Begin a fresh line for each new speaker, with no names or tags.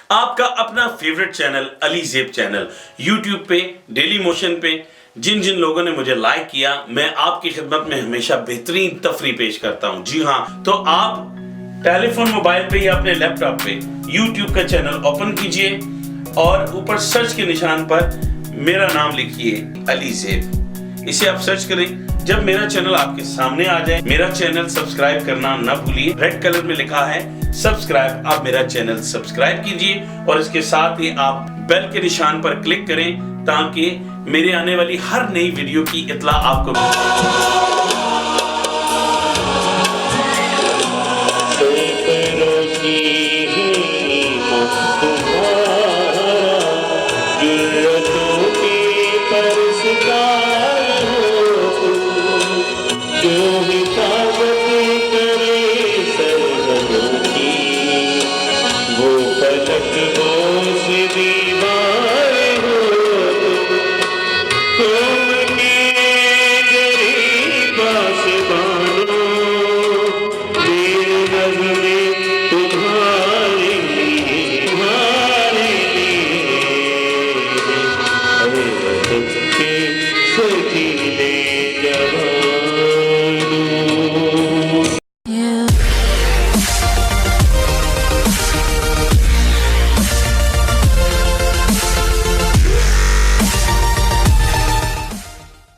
आपका अपना favourite channel Ali ज़ेब channel YouTube पे डेली मोशन पे जिन जिन लोगों ने मुझे लाइक किया, मैं आपकी खिदमत में हमेशा बेहतरीन तफरी पेश करता हूं। जी हाँ, तो आप टेलीफोन मोबाइल पे या अपने लैपटॉप पे यूट्यूब का चैनल ओपन कीजिए और ऊपर सर्च के निशान पर मेरा नाम लिखिए अली ज़ेब। इसे आप सर्च करें। जब मेरा चैनल आपके सामने आ जाए, मेरा चैनल सब्सक्राइब करना ना भूलिए। रेड कलर में लिखा है सब्सक्राइब, आप मेरा चैनल सब्सक्राइब कीजिए और इसके साथ ही आप बेल के निशान पर क्लिक करें ताकि मेरे आने वाली हर नई वीडियो की इत्तला आपको
वो पलक वो से दीवार